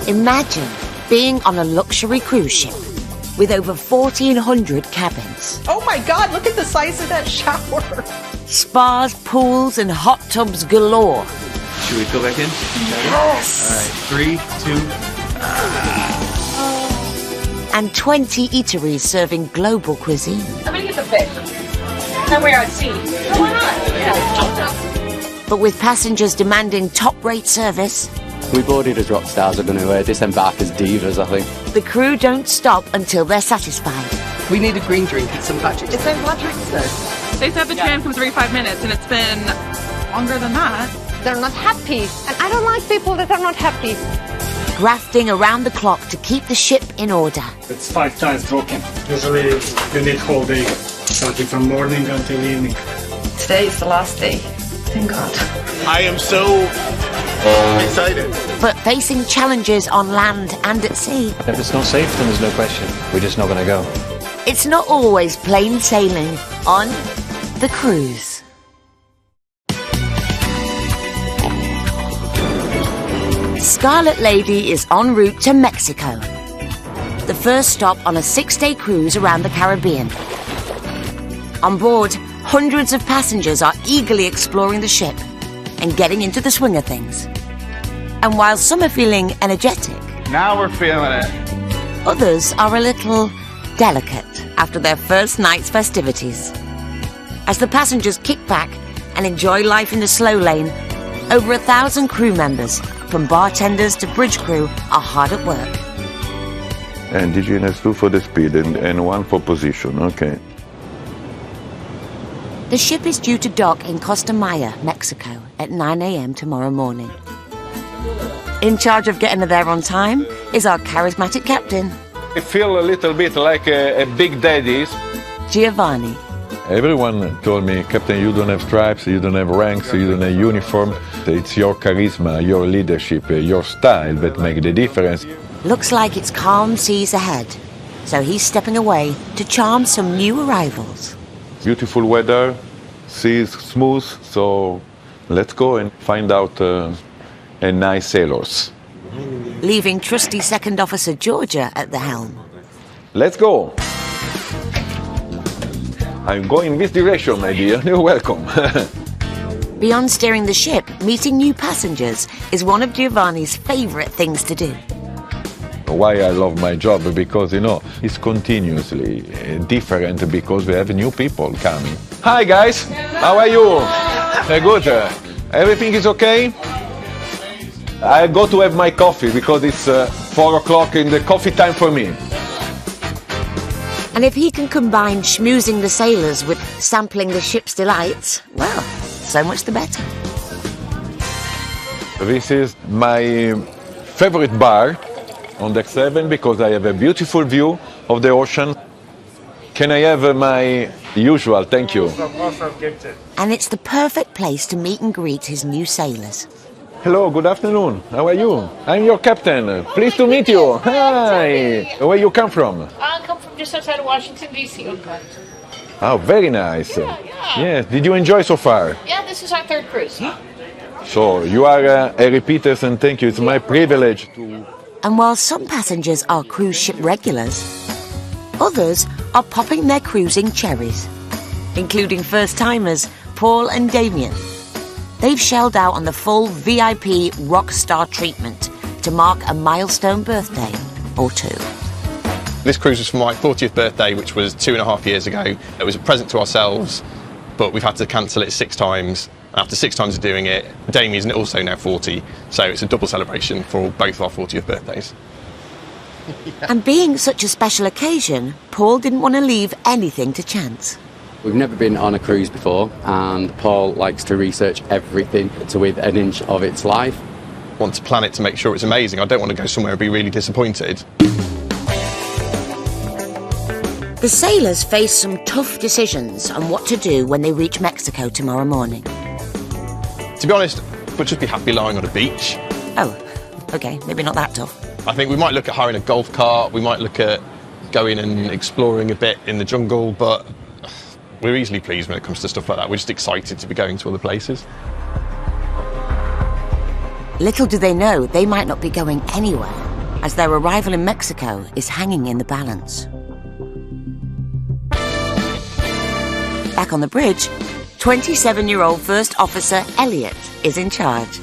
Imagine being on a luxury cruise ship with over 1,400 cabins. Oh my God, look at the size of that shower. Spas, pools, and hot tubs galore. Should we go back in? Yes. All right, 3, 2. And 20 eateries serving global cuisine. I'm gonna get the fish. Then we're at sea. Oh, why not? Yeah. But with passengers demanding top-rate service, we boarded as rock stars are going to disembark as divas, I think. the crew don't stop until they're satisfied. We need a green drink and some black drinks. Is there black drinks though? They said the tram comes every 5 minutes, and it's been longer than that. They're not happy, and I don't like people that are not happy. Grafting around the clock to keep the ship in order. It's 5 times broken. Usually you need whole day, starting from morning until evening. Today is the last day. Thank God. I am so excited. But facing challenges on land and at sea, If it's not safe, then there's no question. We're just not going to go. it's not always plain sailing on the cruise. Scarlet Lady is en route to Mexico, the first stop on a 6-day cruise around the Caribbean. On board, hundreds of passengers are eagerly exploring the ship and getting into the swing of things. And while some are feeling energetic, Now we're feeling it. others are a little delicate after their first night's festivities. As the passengers kick back and enjoy life in the slow lane, over 1,000 crew members, from bartenders to bridge crew, are hard at work. And DGNS 2 for the speed and 1 for position, okay. The ship is due to dock in Costa Maya, Mexico, at 9 a.m. tomorrow morning. In charge of getting her there on time is our charismatic captain, I feel a little bit like a big daddy. Giovanni. Everyone told me, Captain, you don't have stripes, you don't have ranks, you don't have uniform. It's your charisma, your leadership, your style that make the difference. Looks like it's calm seas ahead, so he's stepping away to charm some new arrivals. Beautiful weather, seas smooth, so let's go and find out a nice sailors. Leaving trusty Second Officer Georgia at the helm. Let's go. I'm going this direction, my dear. You're welcome. Beyond steering the ship, meeting new passengers is one of Giovanni's favourite things to do. Why I love my job? Because, it's continuously different because we have new people coming. Hi, guys. How are you? Good. Everything is okay? I go to have my coffee because it's 4 o'clock in the coffee time for me. And if he can combine schmoozing the sailors with sampling the ship's delights, well, so much the better. This is my favorite bar on deck 7 because I have a beautiful view of the ocean. Can I have my usual? Thank you. And it's the perfect place to meet and greet his new sailors. Hello, good afternoon. How are you? I'm your captain. Pleased to meet you. Hi. Where you come from? I come from just outside of Washington, D.C. Oh, very nice. Yeah. Yes. Did you enjoy so far? Yeah, this is our 3rd cruise. So, you are a repeater, and thank you. It's my privilege to... And while some passengers are cruise ship regulars, others are popping their cruising cherries, including first-timers Paul and Damien. They've shelled out on the full VIP rock star treatment to mark a milestone birthday or two. This cruise was for my 40th birthday, which was 2.5 years ago. It was a present to ourselves, but we've had to cancel it 6 times. After 6 times of doing it, Damien's also now 40, so it's a double celebration for both our 40th birthdays. And being such a special occasion, Paul didn't want to leave anything to chance. We've never been on a cruise before, and Paul likes to research everything to within an inch of its life. I want to plan it to make sure it's amazing. I don't want to go somewhere and be really disappointed. The sailors face some tough decisions on what to do when they reach Mexico tomorrow morning. To be honest, we'll just be happy lying on a beach. Oh, okay, maybe not that tough. I think we might look at hiring a golf cart, we might look at going and exploring a bit in the jungle, but we're easily pleased when it comes to stuff like that. We're just excited to be going to other places. Little do they know they might not be going anywhere, as their arrival in Mexico is hanging in the balance. Back on the bridge, 27-year-old First Officer Elliot is in charge.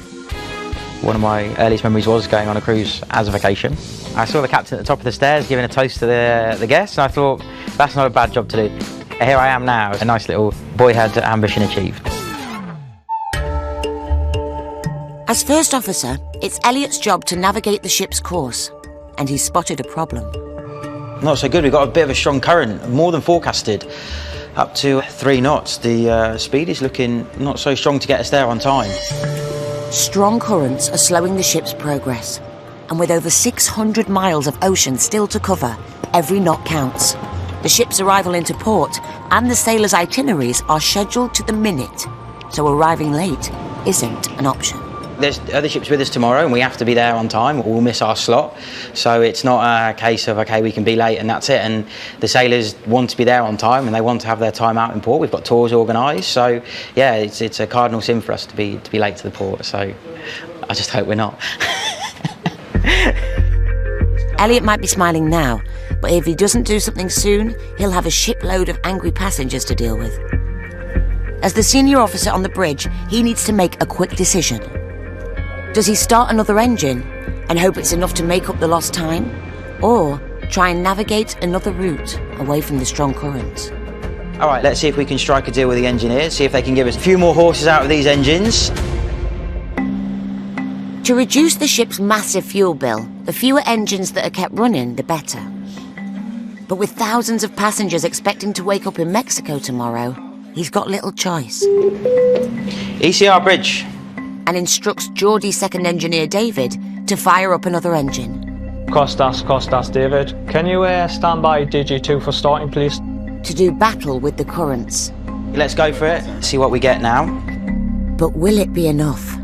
One of my earliest memories was going on a cruise as a vacation. I saw the captain at the top of the stairs giving a toast to the guests, and I thought, that's not a bad job to do. Here I am now, a nice little boyhood ambition achieved. As First Officer, it's Elliot's job to navigate the ship's course, and he's spotted a problem. Not so good, we've got a bit of a strong current, more than forecasted, up to 3 knots. The speed is looking not so strong to get us there on time. Strong currents are slowing the ship's progress, and with over 600 miles of ocean still to cover, every knot counts. The ship's arrival into port and the sailors' itineraries are scheduled to the minute, so arriving late isn't an option. There's other ships with us tomorrow and we have to be there on time or we'll miss our slot. So it's not a case of, OK, we can be late and that's it. And the sailors want to be there on time and they want to have their time out in port. We've got tours organised. So, yeah, it's a cardinal sin for us to be late to the port. So I just hope we're not. Elliot might be smiling now, but if he doesn't do something soon, he'll have a shipload of angry passengers to deal with. As the senior officer on the bridge, he needs to make a quick decision. Does he start another engine and hope it's enough to make up the lost time? Or try and navigate another route away from the strong currents? All right, let's see if we can strike a deal with the engineers, see if they can give us a few more horses out of these engines. To reduce the ship's massive fuel bill, the fewer engines that are kept running, the better. But with thousands of passengers expecting to wake up in Mexico tomorrow, he's got little choice. ECR bridge. And instructs Geordie's second engineer, David, to fire up another engine. Costas, David. Can you stand by DG2 for starting, please? To do battle with the currents. Let's go for it, see what we get now. But will it be enough?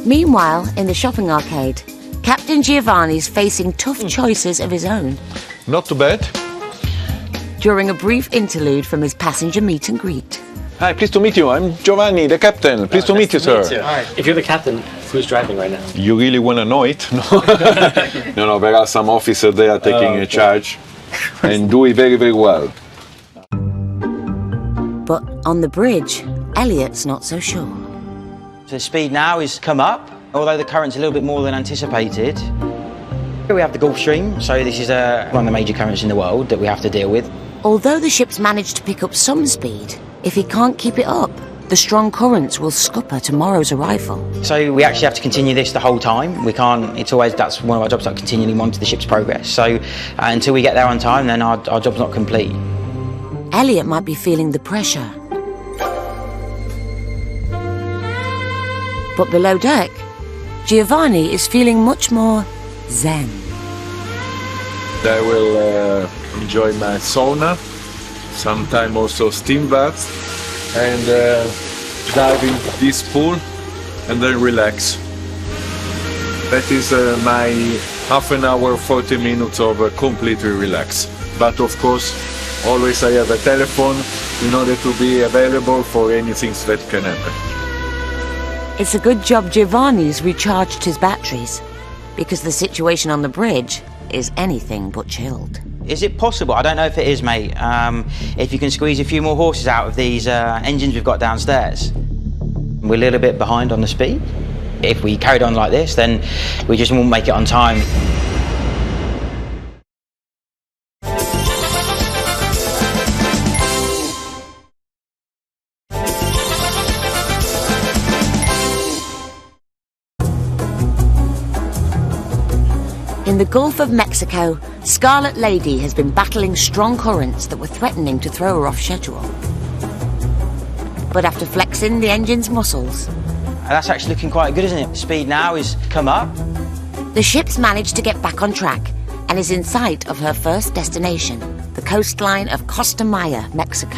Meanwhile, in the shopping arcade, Captain Giovanni's facing tough choices of his own. Not too bad. During a brief interlude from his passenger meet and greet. Hi, pleased to meet you. I'm Giovanni, the captain. Pleased to meet you, sir. If you're the captain, who's driving right now? You really want to know it? No. No, there are some officers there taking a charge and do it very, very well. But on the bridge, Elliot's not so sure. The speed now has come up, although the current's a little bit more than anticipated. Here we have the Gulf Stream, so this is one of the major currents in the world that we have to deal with. Although the ship's managed to pick up some speed, if he can't keep it up, the strong currents will scupper tomorrow's arrival. So we actually have to continue this the whole time. We can't, that's one of our jobs, like continually monitor the ship's progress. So until we get there on time, then our job's not complete. Elliot might be feeling the pressure. But below deck, Giovanni is feeling much more zen. I will enjoy my sauna, sometime also steam baths, and dive in this pool and then relax. That is my half an hour, 40 minutes of completely relax. But of course, always I have a telephone in order to be available for anything that can happen. It's a good job Giovanni's recharged his batteries, because the situation on the bridge is anything but chilled. Is it possible? I don't know if it is, mate. If you can squeeze a few more horses out of these engines we've got downstairs. We're a little bit behind on the speed. If we carried on like this, then we just won't make it on time. In the Gulf of Mexico, Scarlet Lady has been battling strong currents that were threatening to throw her off schedule. But after flexing the engine's muscles... That's actually looking quite good, isn't it? Speed now has come up. The ship's managed to get back on track and is in sight of her first destination, the coastline of Costa Maya, Mexico.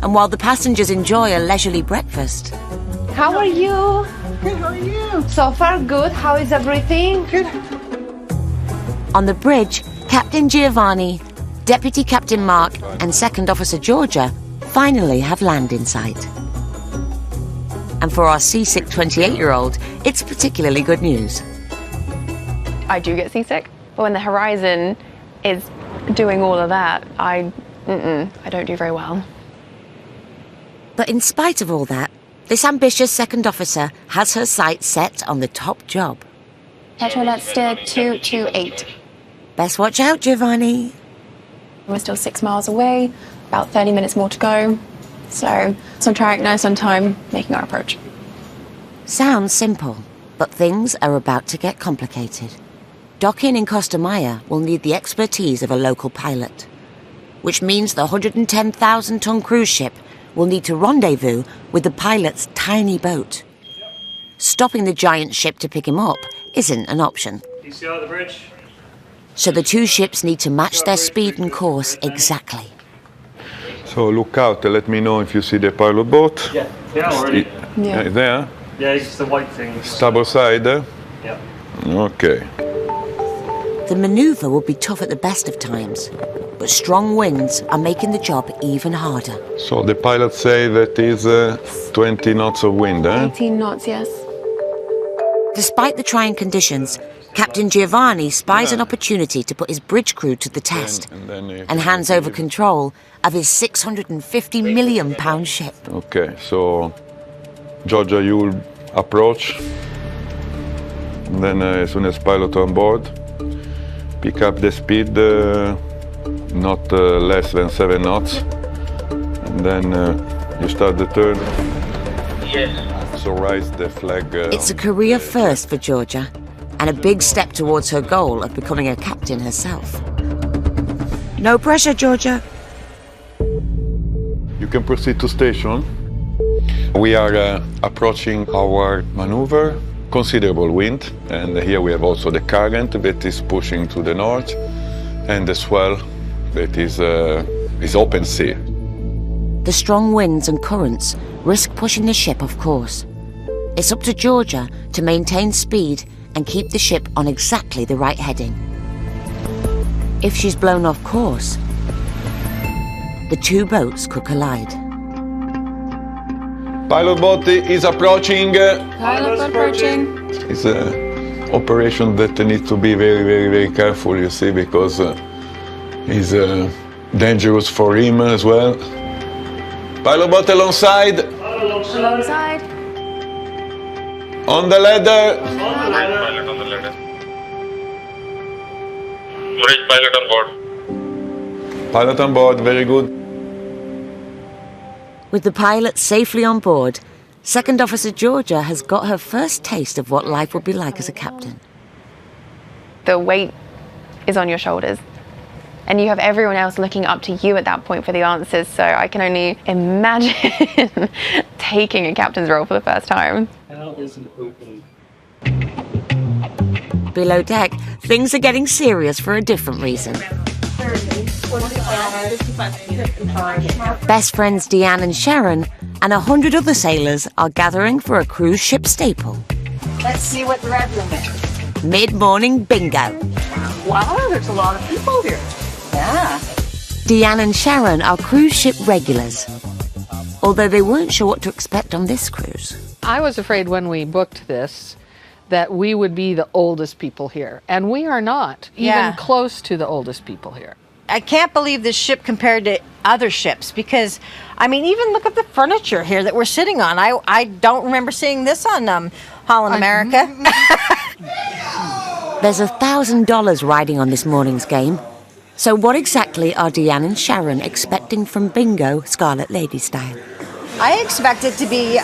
And while the passengers enjoy a leisurely breakfast... How are you? Good, how are you? So far, good. How is everything? Good. On the bridge, Captain Giovanni, Deputy Captain Mark and Second Officer Georgia finally have land in sight. And for our seasick 28-year-old, it's particularly good news. I do get seasick, but when the horizon is doing all of that, I don't do very well. But in spite of all that, this ambitious second officer has her sights set on the top job. Petrol, let's steer 228. Best watch out, Giovanni. We're still 6 miles away, about 30 minutes more to go. So, on track, nice on time, making our approach. Sounds simple, but things are about to get complicated. Docking in Costa Maya will need the expertise of a local pilot, which means the 110,000-ton cruise ship will need to rendezvous with the pilot's tiny boat. Stopping the giant ship to pick him up isn't an option. You see out the bridge? So the two ships need to match their speed and course exactly. So look out, let me know if you see the pilot boat. Yeah, already. There? Yeah, it's just the white thing. Starboard side? Yeah. Okay. The manoeuvre will be tough at the best of times, but strong winds are making the job even harder. So the pilots say that is 20 knots of wind, 18 knots, yes. Despite the trying conditions, Captain Giovanni spies an opportunity to put his bridge crew to the test and hands over control of his £650 million ship. Okay, so Georgia, you will approach. And then as soon as pilot on board, pick up the speed, not less than 7 knots. And then you start the turn. Yes. So raise the flag. It's a career first for Georgia, and a big step towards her goal of becoming a captain herself. No pressure, Georgia. You can proceed to station. We are approaching our maneuver. Considerable wind, and here we have also the current that is pushing to the north, and the swell that is open sea. The strong winds and currents risk pushing the ship off course. It's up to Georgia to maintain speed and keep the ship on exactly the right heading. If she's blown off course, the two boats could collide. Pilot boat is approaching. Pilot approaching. It's an operation that needs to be very, very, very careful, you see, because it's dangerous for him as well. Pilot boat alongside. Alongside. On the ladder. Pilot on the ladder. Bridge pilot on board. Pilot on board, very good. With the pilot safely on board, Second Officer Georgia has got her first taste of what life would be like as a captain. The weight is on your shoulders, and you have everyone else looking up to you at that point for the answers, so I can only imagine taking a captain's role for the first time. How is it open? Below deck, things are getting serious for a different reason. Best friends Deanne and Sharon and 100 other sailors are gathering for a cruise ship staple. Let's see what the red room is. Mid-morning bingo. Wow, there's a lot of people here. Yeah. Deanne and Sharon are cruise ship regulars, although they weren't sure what to expect on this cruise. I was afraid when we booked this that we would be the oldest people here, and we are not even close to the oldest people here. I can't believe this ship compared to other ships because, I mean, even look at the furniture here that we're sitting on. I don't remember seeing this on Holland America. There's $1,000 riding on this morning's game. So what exactly are Deanne and Sharon expecting from bingo Scarlet Lady style? I expect it to be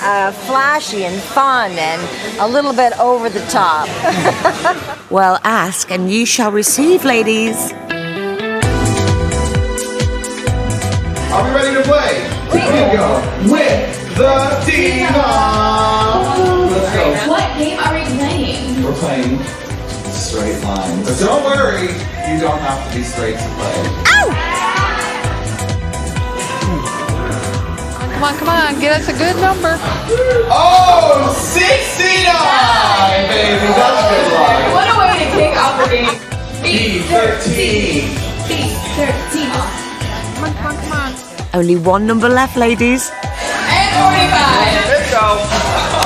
flashy and fun and a little bit over the top. Well, ask and you shall receive, ladies. Are we ready to play? Bingo with the team. Let's go. What game are we playing? We're playing straight lines. But don't worry, you don't have to be straight to play. Come on, get us a good number. Oh, 69, baby, that's good luck. What a way to kick off the game. B13. B13. Come on. Only one number left, ladies. And 45. Let's go.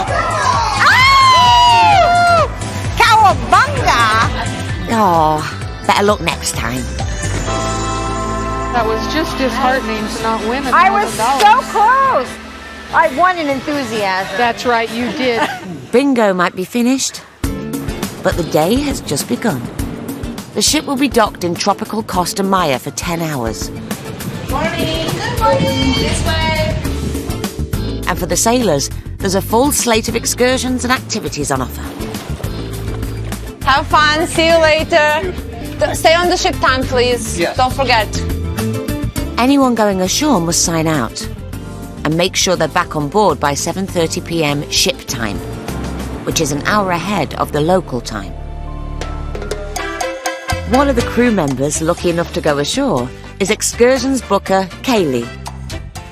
Oh, better luck next time. That was just disheartening to not win $1,000. I was so close. I won an enthusiasm. That's right, you did. Bingo might be finished, but the day has just begun. The ship will be docked in tropical Costa Maya for 10 hours. Morning. Good morning. This way. And for the sailors, there's a full slate of excursions and activities on offer. Have fun. See you later. Stay on the ship time, please. Yes. Don't forget. Anyone going ashore must sign out and make sure they're back on board by 7:30 p.m. ship time, which is an hour ahead of the local time. One of the crew members lucky enough to go ashore is excursions booker Kaylee.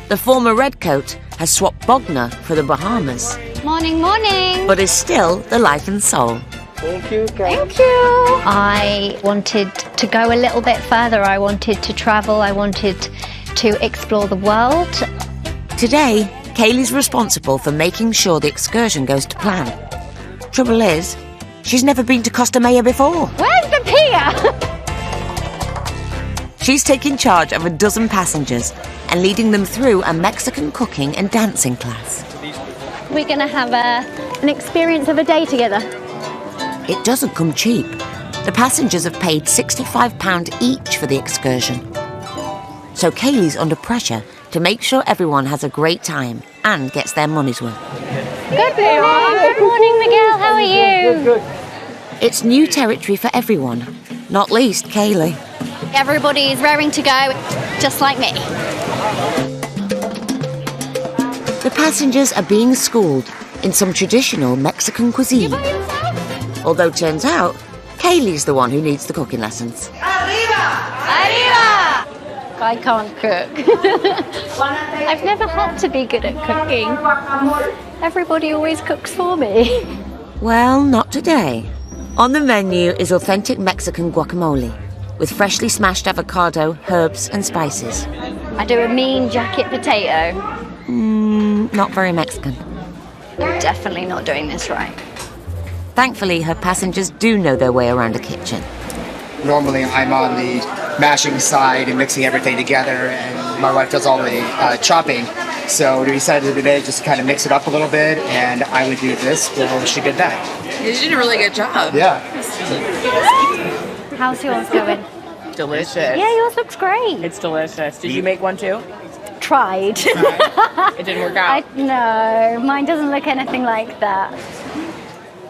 The former redcoat has swapped Bognor for the Bahamas, Morning, morning. but is still the life and soul. Thank you. Thank you. I wanted to go a little bit further. I wanted to travel. I wanted to explore the world. Today, Kaylee's responsible for making sure the excursion goes to plan. Trouble is, she's never been to Costa Maya before. Where's the pier? She's taking charge of a dozen passengers and leading them through a Mexican cooking and dancing class. We're going to have an experience of a day together. It doesn't come cheap. The passengers have paid £65 each for the excursion. So Kaylee's under pressure to make sure everyone has a great time and gets their money's worth. Good morning. Good morning, Miguel. How are you? Good. It's new territory for everyone, not least Kaylee. Everybody's raring to go, just like me. The passengers are being schooled in some traditional Mexican cuisine. Although turns out, Kaylee's the one who needs the cooking lessons. Arriba! I can't cook. I've never had to be good at cooking. Everybody always cooks for me. Well, not today. On the menu is authentic Mexican guacamole with freshly smashed avocado, herbs and spices. I do a mean jacket potato. Not very Mexican. You're definitely not doing this right. Thankfully, her passengers do know their way around a kitchen. Normally, I'm on the mashing side and mixing everything together, and my wife does all the chopping. So we decided today just to kind of mix it up a little bit, and I would do this while she did that. You did a really good job. Yeah. How's yours going? Delicious. Yeah, yours looks great. It's delicious. Did you make one too? Tried. It didn't work out. No, mine doesn't look anything like that.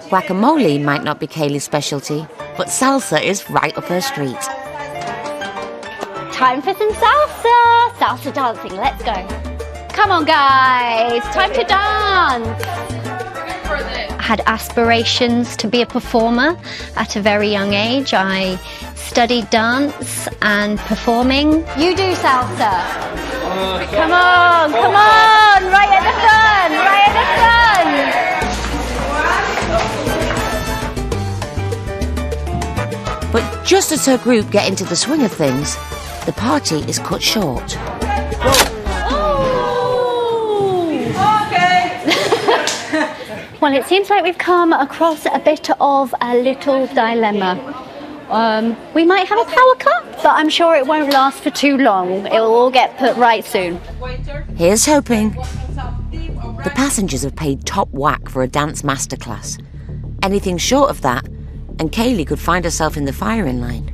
Guacamole might not be Kaylee's specialty, but salsa is right up her street. Time for some salsa. Salsa dancing, let's go. Come on, guys, time to dance. I had aspirations to be a performer at a very young age. I studied dance and performing. You do salsa. Come on, right at the front, right at But just as her group get into the swing of things, the party is cut short. Well, it seems like we've come across a bit of a little dilemma. We might have a power cut, but I'm sure it won't last for too long. It will all get put right soon. Here's hoping. The passengers have paid top whack for a dance masterclass. Anything short of that, and Kaylee could find herself in the firing line.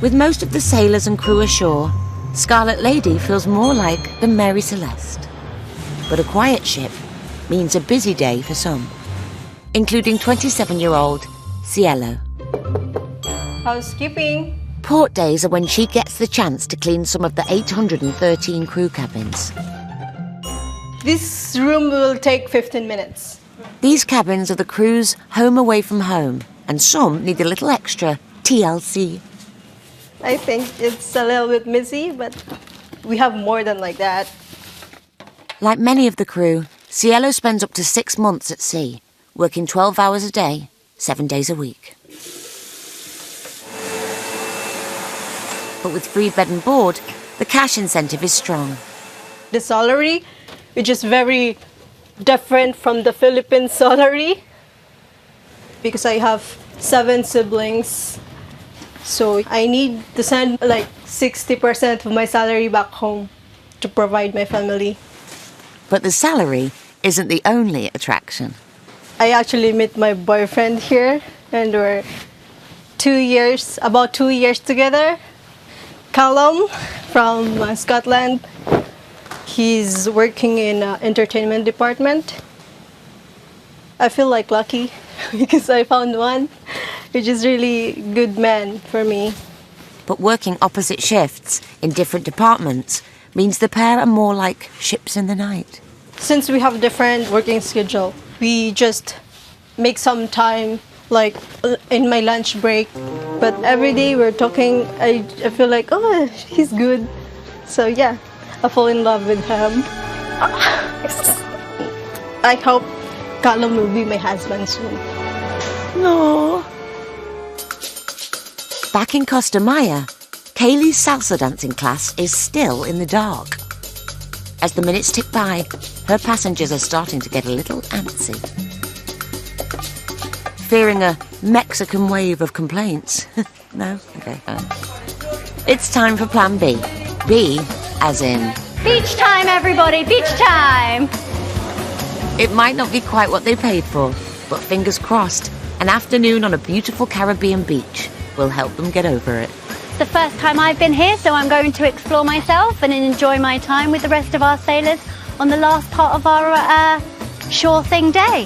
With most of the sailors and crew ashore, Scarlet Lady feels more like the Mary Celeste. But a quiet ship means a busy day for some, including 27-year-old Cielo. Housekeeping. Port days are when she gets the chance to clean some of the 813 crew cabins. This room will take 15 minutes. These cabins are the crew's home away from home, and some need a little extra TLC. I think it's a little bit messy, but we have more than like that. Like many of the crew, Cielo spends up to 6 months at sea, working 12 hours a day, 7 days a week. But with free bed and board, the cash incentive is strong. The salary, which is very different from the Philippine salary. because I have 7 siblings. So I need to send like 60% of my salary back home to provide my family. But the salary isn't the only attraction. I actually met my boyfriend here, and we're about 2 years together. Callum from Scotland. He's working in entertainment department. I feel like lucky because I found one which is really good man for me. But working opposite shifts in different departments means the pair are more like ships in the night. Since we have different working schedule, we just make some time like in my lunch break. But every day we're talking, I feel like, oh, he's good. So yeah, I fall in love with him. I hope Callum will be my husband soon. No. Back in Costa Maya, Kaylee's salsa dancing class is still in the dark. As the minutes tick by, her passengers are starting to get a little antsy. Fearing a Mexican wave of complaints. No? Okay, fine. It's time for plan B. B as in... Beach time, everybody, beach time! It might not be quite what they paid for, but fingers crossed, an afternoon on a beautiful Caribbean beach will help them get over it. It's the first time I've been here, so I'm going to explore myself and enjoy my time with the rest of our sailors on the last part of our sure thing day.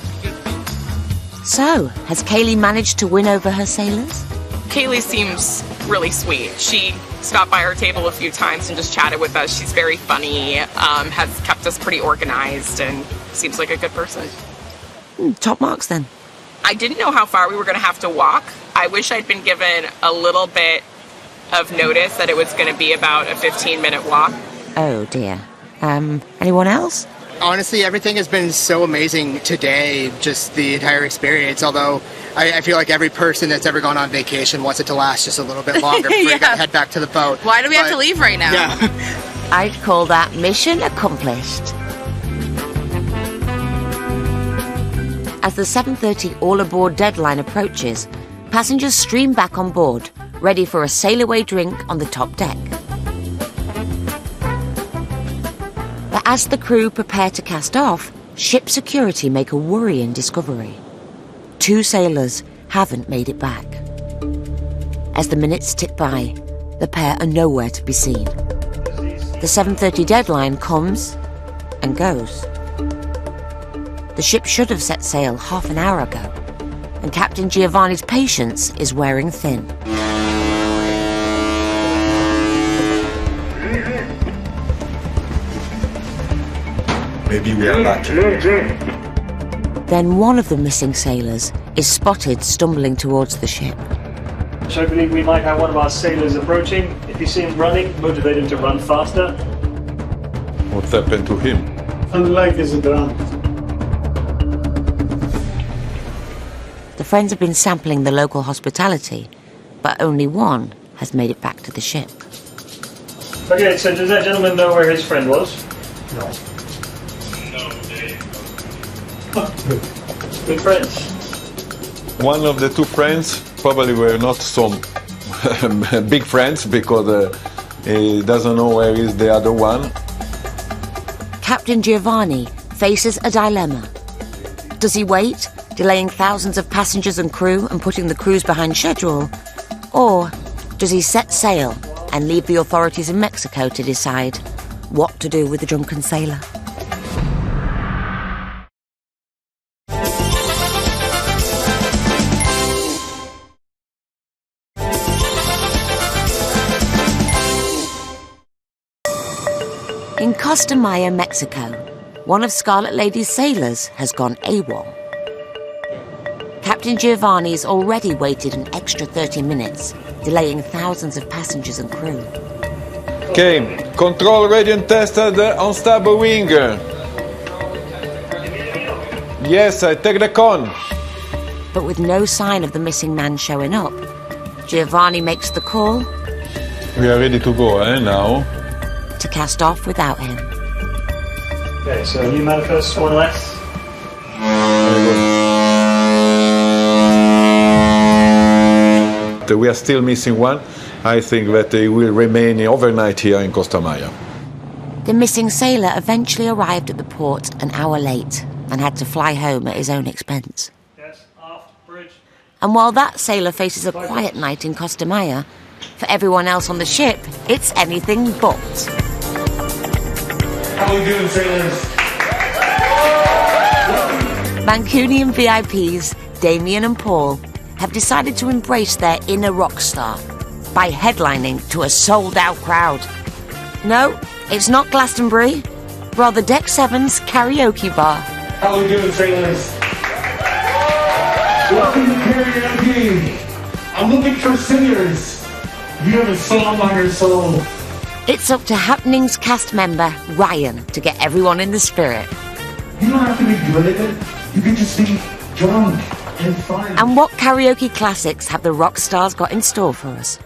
So, has Kaylee managed to win over her sailors? Kaylee seems really sweet. She stopped by our table a few times and just chatted with us. She's very funny, has kept us pretty organized, and seems like a good person. Top marks then. I didn't know how far we were going to have to walk. I wish I'd been given a little bit of notice that it was going to be about a 15-minute walk. Oh dear. Anyone else? Honestly, everything has been so amazing today, just the entire experience, although I feel like every person that's ever gone on vacation wants it to last just a little bit longer before you gotta head back to the boat. Why do we have to leave right now? Yeah. I'd call that mission accomplished. As the 7:30 all-aboard deadline approaches, passengers stream back on board, ready for a sail-away drink on the top deck. But as the crew prepare to cast off, ship security make a worrying discovery. 2 sailors haven't made it back. As the minutes tick by, the pair are nowhere to be seen. The 7:30 deadline comes and goes. The ship should have set sail half an hour ago, and Captain Giovanni's patience is wearing thin. Maybe we are lucky. Then one of the missing sailors is spotted stumbling towards the ship. So I believe we might have one of our sailors approaching. If you see him running, motivate him to run faster. What's happened to him? And like is a drown. The friends have been sampling the local hospitality, but only one has made it back to the ship. Okay, so does that gentleman know where his friend was? No. Good friends. One of the 2 friends probably were not some big friends because he doesn't know where is the other one. Captain Giovanni faces a dilemma. Does he wait, delaying thousands of passengers and crew and putting the cruise behind schedule? Or does he set sail and leave the authorities in Mexico to decide what to do with the drunken sailor? In Costa Maya, Mexico, one of Scarlet Lady's sailors has gone AWOL. Captain Giovanni's already waited an extra 30 minutes, delaying thousands of passengers and crew. Okay, control radiant tested on starboard wing. Yes, I take the con. But with no sign of the missing man showing up, Giovanni makes the call We are ready to go, now? to cast off without him. Okay, so new manifest, one less. Very good. but we are still missing one. I think that he will remain overnight here in Costa Maya. The missing sailor eventually arrived at the port an hour late and had to fly home at his own expense. Yes, aft, bridge. And while that sailor faces a quiet night in Costa Maya, for everyone else on the ship, it's anything but. How we doing, sailors? Mancunian VIPs, Damien and Paul, have decided to embrace their inner rock star by headlining to a sold-out crowd. No, it's not Glastonbury, rather Deck 7's karaoke bar. How we doing, sailors? Welcome to karaoke. I'm looking for singers. You have a song on your soul. It's up to Happenings cast member Ryan to get everyone in the spirit. You don't have to be good. You can just be drunk and fun. And what karaoke classics have the rock stars got in store for us?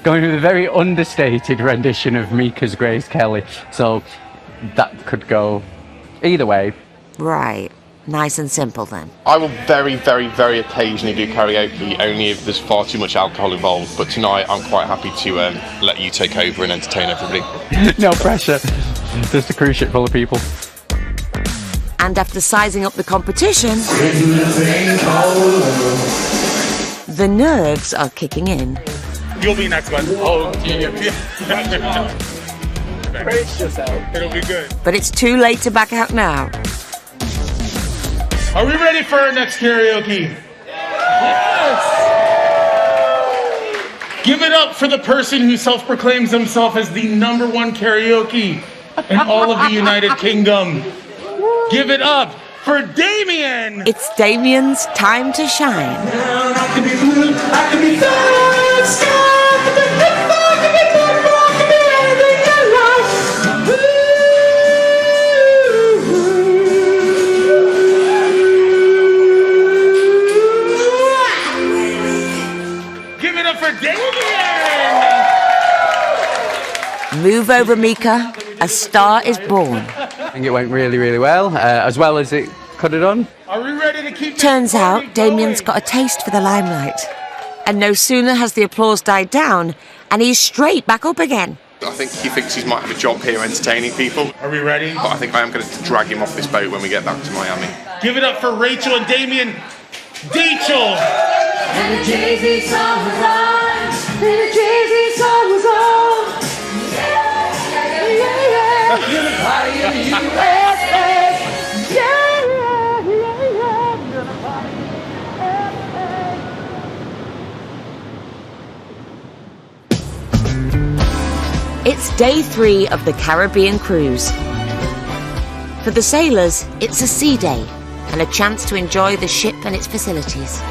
Going with a very understated rendition of Mika's Grace Kelly, so that could go either way. Right. Nice and simple then. I will very, very, very occasionally do karaoke, only if there's far too much alcohol involved. But tonight, I'm quite happy to let you take over and entertain everybody. No pressure. Just a cruise ship full of people. And after sizing up the competition, the nerves are kicking in. You'll be next one. Oh, yeah. Brace yourself. It'll be good. But it's too late to back out now. Are we ready for our next karaoke? Yes! Give it up for the person who self-proclaims himself as the #1 karaoke in all of the United Kingdom. Give it up for Damien! It's Damien's time to shine. I can be blue, I can be for Damien! Move over, Mika. A star is born. I think it went really, really well as it could have done. Are we ready to keep Turns out Damien's got a taste for the limelight. And no sooner has the applause died down, and he's straight back up again. I think he thinks he might have a job here entertaining people. Are we ready? But I think I am going to drag him off this boat when we get back to Miami. Give it up for Rachel and Damien. Rachel! And the Jay-Z song was on. And the Jay-Z song was on. Yeah, yeah, yeah. Gonna party in the USA. Yeah, yeah, yeah. Gonna party in the USA. It's day 3 of the Caribbean cruise. For the sailors, it's a sea day and a chance to enjoy the ship and its facilities.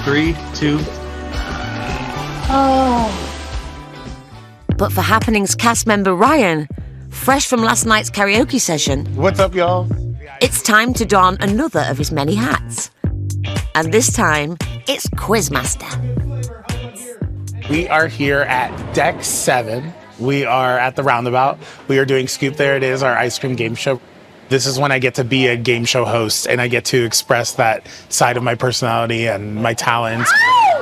3, 2. Oh. But for Happenings cast member Ryan, fresh from last night's karaoke session, what's up, y'all? It's time to don another of his many hats. And this time, it's Quizmaster. We are here at Deck 7. We are at the Roundabout. We are doing Scoop There It Is, our ice cream game show. This is when I get to be a game show host and I get to express that side of my personality and my talents.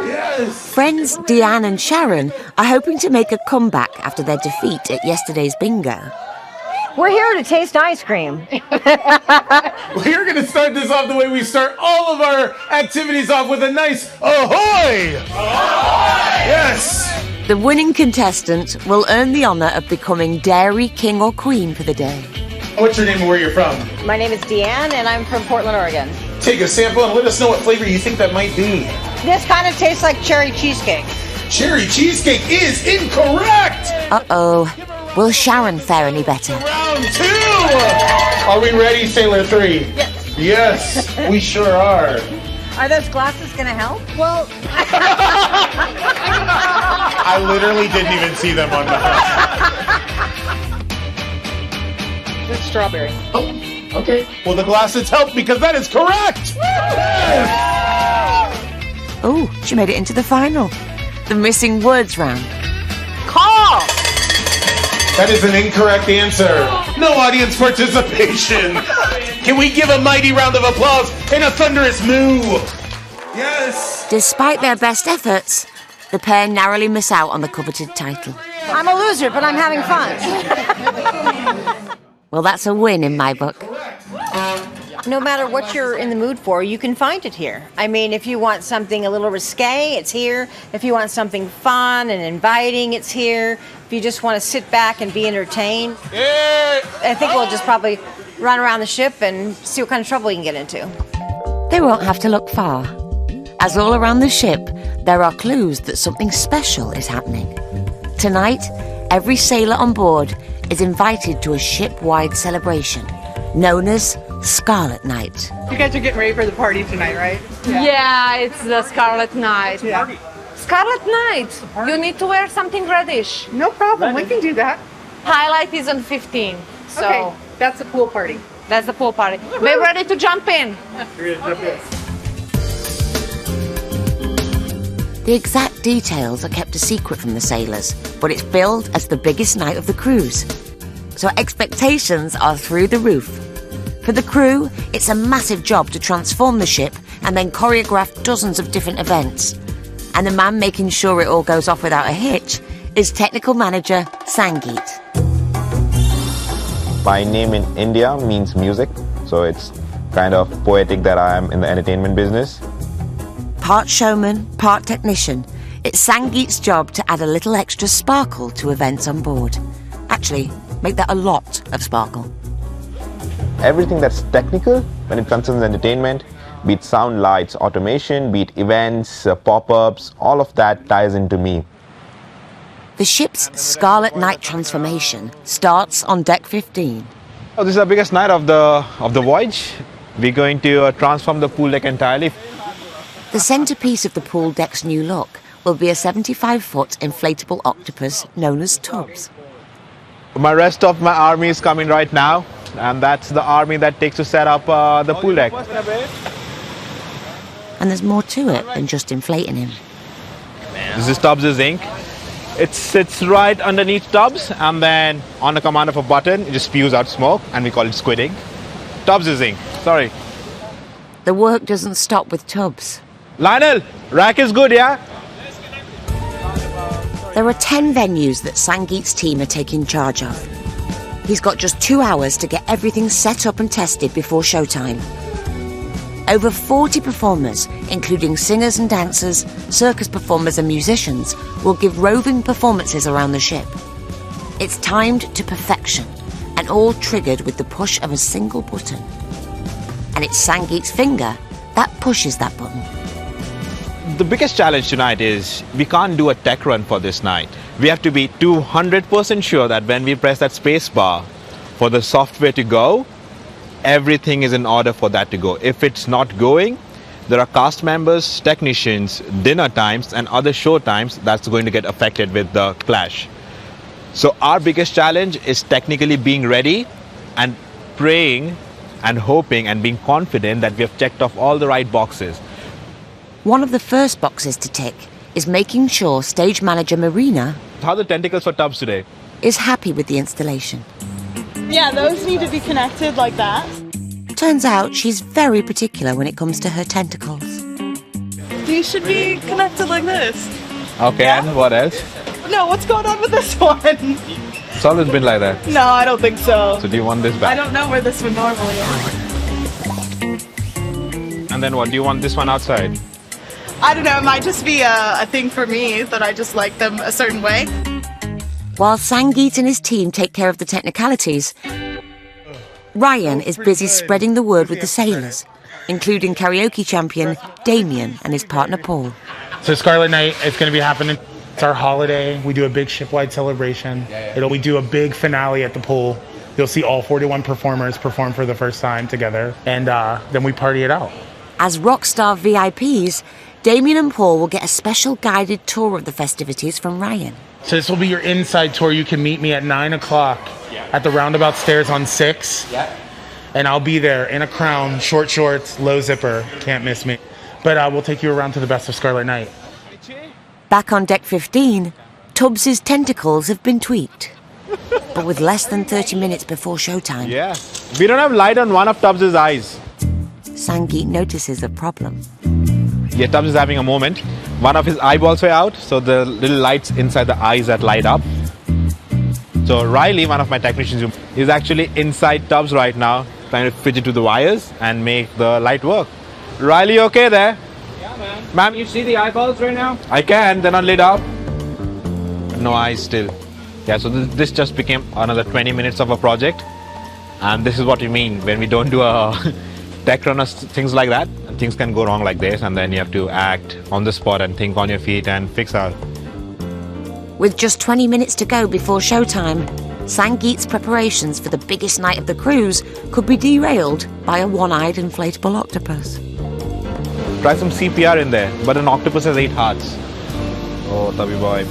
Yes! Friends Deanne and Sharon are hoping to make a comeback after their defeat at yesterday's bingo. We're here to taste ice cream. We're going to start this off the way we start all of our activities off with a nice ahoy! Ahoy! Yes! The winning contestant will earn the honour of becoming Dairy King or Queen for the day. What's your name and where you're from? My name is Deanne and I'm from Portland, Oregon. Take a sample and let us know what flavor you think that might be. This kind of tastes like cherry cheesecake. Cherry cheesecake is incorrect! Uh-oh. Will Sharon fare any better? Round 2! Are we ready, Sailor 3? Yes. Yes, we sure are. Are those glasses going to help? Well, I literally didn't even see them on the front. It's strawberry. Oh, okay. Well, the glasses help because that is correct! Yes. Oh, she made it into the final. The missing words round. Call! That is an incorrect answer. No audience participation. Can we give a mighty round of applause and a thunderous moo? Yes. Despite their best efforts, The pair narrowly miss out on the coveted title. I'm a loser, but I'm having fun. Well, that's a win in my book. No matter what you're in the mood for, you can find it here. I mean, if you want something a little risque, it's here. If you want something fun and inviting, it's here. If you just want to sit back and be entertained, I think we'll just probably run around the ship and see what kind of trouble we can get into. They won't have to look far, as all around the ship, there are clues that something special is happening. Tonight, every sailor on board is invited to a ship-wide celebration known as Scarlet Night. You guys are getting ready for the party tonight, right? Yeah, it's the Scarlet Night. Yeah. Scarlet Night. You need to wear something reddish. No problem. We can do that. Highlight is on 15. So Okay, that's the pool party. That's the pool party. Be ready to jump in. The exact details are kept a secret from the sailors, but it's billed as the biggest night of the cruise. So expectations are through the roof. For the crew, it's a massive job to transform the ship and then choreograph dozens of different events. And the man making sure it all goes off without a hitch is technical manager Sangeet. My name in India means music, so it's kind of poetic that I am in the entertainment business. Part showman, part technician, it's Sangeet's job to add a little extra sparkle to events on board. Actually, make that a lot of sparkle. Everything that's technical when it concerns entertainment, be it sound, lights, automation, be it events, pop-ups, all of that ties into me. The ship's Scarlet Night transformation starts on deck 15. Oh, this is the biggest night of the voyage. We're going to transform the pool deck entirely. The centerpiece of the pool deck's new look will be a 75-foot inflatable octopus known as Tubbs. My rest of my army is coming right now, and that's the army that takes to set up the pool deck. And there's more to it than just inflating him. This is Tubbs' ink. It sits right underneath Tubbs, and then on the command of a button, it just spews out smoke, and we call it squid ink. Tubbs' ink, sorry. The work doesn't stop with Tubbs. Lionel, rack is good, yeah? There are 10 venues that Sangeet's team are taking charge of. He's got just 2 hours to get everything set up and tested before showtime. Over 40 performers, including singers and dancers, circus performers and musicians, will give roving performances around the ship. It's timed to perfection, and all triggered with the push of a single button. And it's Sangeet's finger that pushes that button. The biggest challenge tonight is we can't do a tech run for this night. We have to be 200% sure that when we press that space bar for the software to go, everything is in order for that to go. If it's not going, there are cast members, technicians, dinner times and other show times that's going to get affected with the clash. So our biggest challenge is technically being ready and praying and hoping and being confident that we have checked off all the right boxes. One of the first boxes to tick is making sure stage manager Marina How are the tentacles for Tubbs today? Is happy with the installation. Yeah, those need to be connected like that. Turns out she's very particular when it comes to her tentacles. These should be connected like this. Okay, and what else? No, what's going on with this one? It's always been like that. No, I don't think so. So do you want this back? I don't know where this one normally is. And then what? Do you want this one outside? I don't know, it might just be a thing for me that I just like them a certain way. While Sangeet and his team take care of the technicalities, Ryan is busy spreading the word with the sailors, including karaoke champion Damien and his partner Paul. So Scarlet Night is going to be happening. It's our holiday. We do a big ship-wide celebration. We do a big finale at the pool. You'll see all 41 performers perform for the first time together, and then we party it out. As rockstar VIPs, Damien and Paul will get a special guided tour of the festivities from Ryan. So this will be your inside tour. You can meet me at 9 o'clock at the roundabout stairs on 6. And I'll be there in a crown, short shorts, low zipper. Can't miss me. But we'll take you around to the best of Scarlet Night. Back on deck 15, Tubbs' tentacles have been tweaked. But with less than 30 minutes before showtime. Yeah. We don't have light on one of Tubbs' eyes. Sangeet notices a problem. Yeah, Tubbs is having a moment. One of his eyeballs were out, so the little lights inside the eyes that light up. So Riley, one of my technicians, is actually inside Tubbs right now, trying to fidget with the wires and make the light work. Riley, you okay there? Yeah, man. Ma'am, You see the eyeballs right now? I can, they're not lit up. No eyes still. Yeah, so this just became another 20 minutes of a project. And this is what we mean when we don't do a tech run or things like that. Things can go wrong like this, and then you have to act on the spot and think on your feet and fix out. With just 20 minutes to go before showtime, Sangeet's preparations for the biggest night of the cruise could be derailed by a one-eyed inflatable octopus. Try some CPR in there, but an octopus has 8 hearts. Oh, Tubby boy.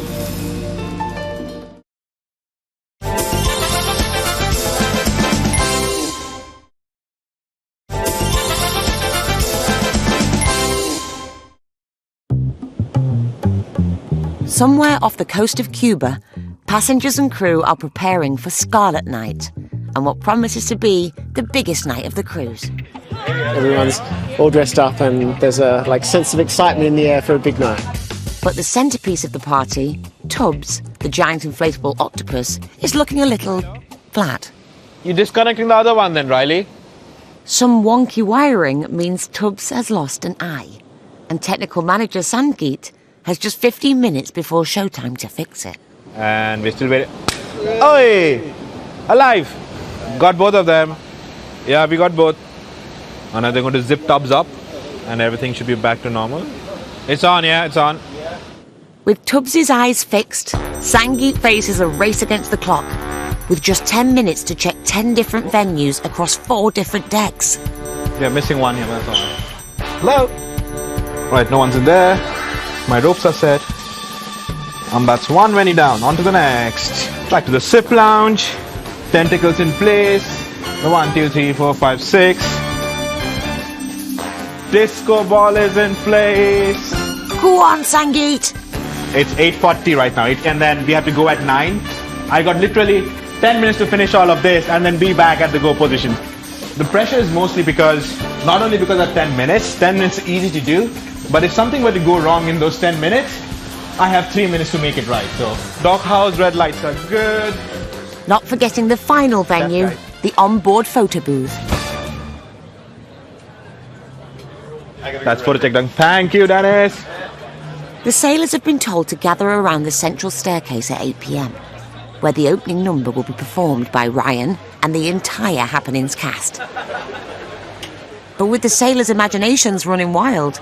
Somewhere off the coast of Cuba, passengers and crew are preparing for Scarlet Night, and what promises to be the biggest night of the cruise. Everyone's all dressed up and there's a sense of excitement in the air for a big night. But the centrepiece of the party, Tubbs, the giant inflatable octopus, is looking a little flat. You disconnecting the other one then, Riley? Some wonky wiring means Tubbs has lost an eye, and technical manager Sangeet has just 15 minutes before showtime to fix it. And we're still waiting. Oi! Alive! Got both of them. Yeah, we got both. And now they're going to zip Tubbs up and everything should be back to normal. It's on, yeah, it's on. With Tubbs' eyes fixed, Sangeet faces a race against the clock, with just 10 minutes to check 10 different venues across 4 different decks. Yeah, missing one here, that's all. Hello? Right, no one's in there. My ropes are set. And that's one venue down. On to the next. Back to the SIP lounge. Tentacles in place. The 1, 2, 3, 4, 5, 6. Disco ball is in place. Go on, Sangeet. It's 8:40 right now, and then we have to go at 9. I got literally 10 minutes to finish all of this and then be back at the go position. The pressure is mostly because, not only because of 10 minutes is easy to do, but if something were to go wrong in those 10 minutes, I have 3 minutes to make it right. So, doghouse red lights are good. Not forgetting the final venue, the onboard photo booth. That's photo check done. Thank you, Dennis. The sailors have been told to gather around the central staircase at 8 p.m, where the opening number will be performed by Ryan and the entire Happenings cast. But with the sailors' imaginations running wild,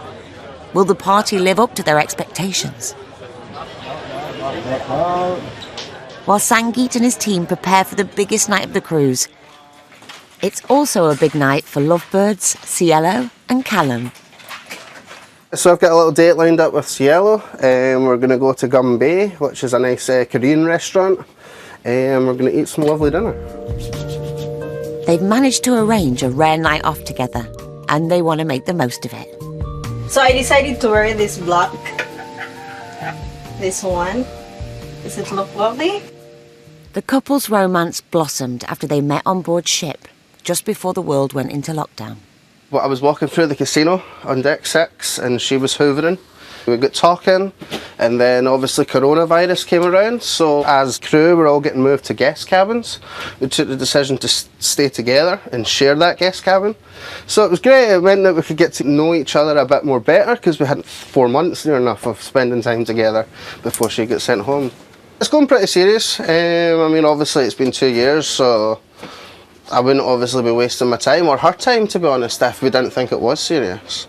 will the party live up to their expectations? While Sangeet and his team prepare for the biggest night of the cruise, it's also a big night for Lovebirds, Cielo and Callum. So I've got a little date lined up with Cielo. We're going to go to Gum Bay, which is a nice Korean restaurant. We're going to eat some lovely dinner. They've managed to arrange a rare night off together, and they want to make the most of it. So I decided to wear this black. This one. Does it look lovely? The couple's romance blossomed after they met on board ship, just before the world went into lockdown. Well, I was walking through the casino on deck 6 and she was hoovering. We got talking and then obviously coronavirus came around, so as crew we're all getting moved to guest cabins. We took the decision to stay together and share that guest cabin. So it was great. It meant that we could get to know each other a bit more better because we had 4 months near enough of spending time together before she got sent home. It's going pretty serious. I mean, obviously it's been 2 years, so I wouldn't obviously be wasting my time or her time, to be honest, if we didn't think it was serious.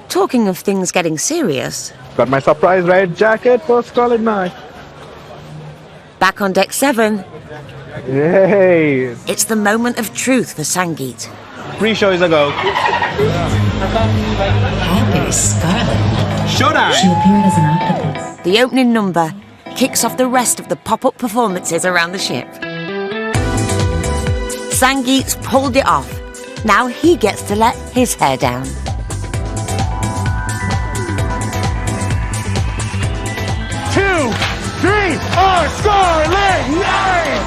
Talking of things getting serious... Got my surprise red jacket for Scarlet Night. Back on deck 7... Yay! It's the moment of truth for Sangeet. Pre-show is a go. Happy Scarlet. Showtime! She appeared as an octopus. The opening number kicks off the rest of the pop-up performances around the ship. Sangeet's pulled it off. Now he gets to let his hair down. Two, three, our Scarlet Night!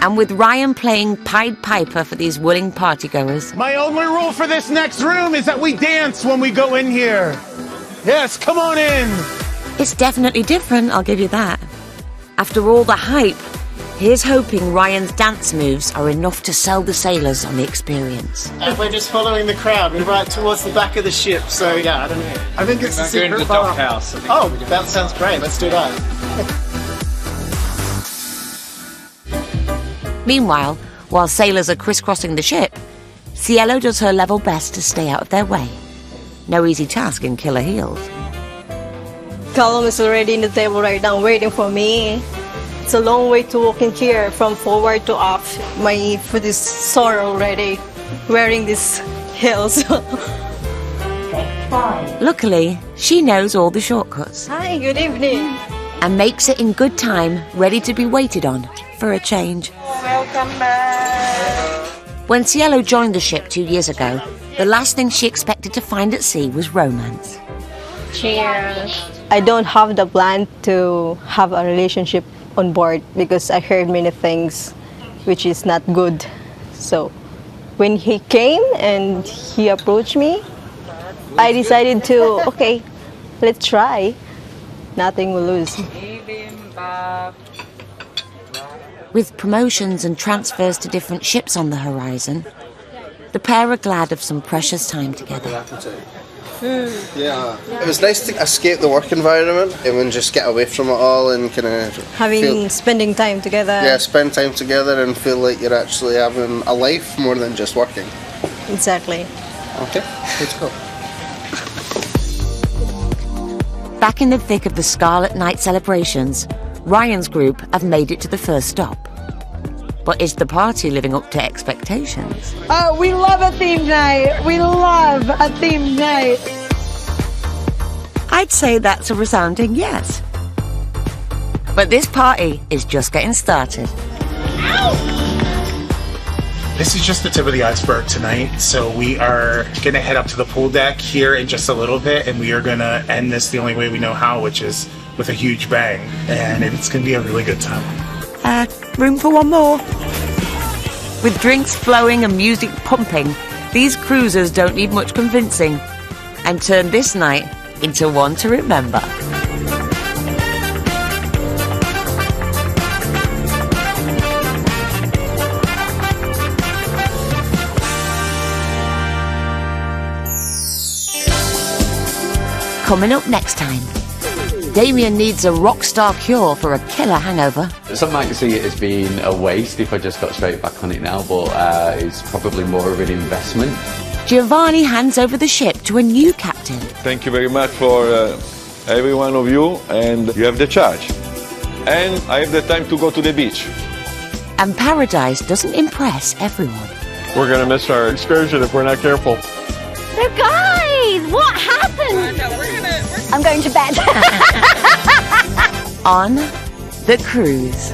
And with Ryan playing Pied Piper for these willing partygoers, My only rule for this next room is that we dance when we go in here. Yes, come on in. it's definitely different, I'll give you that. After all the hype, here's hoping Ryan's dance moves are enough to sell the sailors on the experience. And we're just following the crowd. We're right towards the back of the ship, so yeah, I don't know. I think it's the secret bar. Oh, that sounds great. Let's do that. Meanwhile, while sailors are crisscrossing the ship, Cielo does her level best to stay out of their way. No easy task in killer heels. Callum is already in the table right now waiting for me. It's a long way to walk in here from forward to off. My foot is sore already wearing these heels. Luckily, she knows all the shortcuts Hi, good evening. and makes it in good time, ready to be waited on for a change. Welcome back. When Cielo joined the ship 2 years ago, the last thing she expected to find at sea was romance. Cheers. I don't have the plan to have a relationship on board because I heard many things which is not good. So when he came and he approached me, I decided to, okay, let's try. Nothing will lose. With promotions and transfers to different ships on the horizon, the pair are glad of some precious time together. Yeah. It was nice to escape the work environment and then just get away from it all and kind of Spending time together. spend time together and feel like you're actually having a life more than just working. Exactly. Okay, let's go. Back in the thick of the Scarlet Night celebrations, Ryan's group have made it to the first stop. But is the party living up to expectations? Oh, we love a theme night. We love a theme night. I'd say that's a resounding yes. But this party is just getting started. This is just the tip of the iceberg tonight. So we are going to head up to the pool deck here in just a little bit, and we are going to end this the only way we know how, which is with a huge bang. And it's going to be a really good time. Room for one more. With drinks flowing and music pumping, these cruisers don't need much convincing and turn this night into one to remember. Coming up next time, Damien needs a rock star cure for a killer hangover. Some might see it as being a waste if I just got straight back on it now, but it's probably more of an investment. Giovanni hands over the ship to a new captain. Thank you very much for every one of you, and you have the charge. And I have the time to go to the beach. And paradise doesn't impress everyone. We're going to miss our excursion if we're not careful. So guys, what happened? I'm going to bed. On the cruise.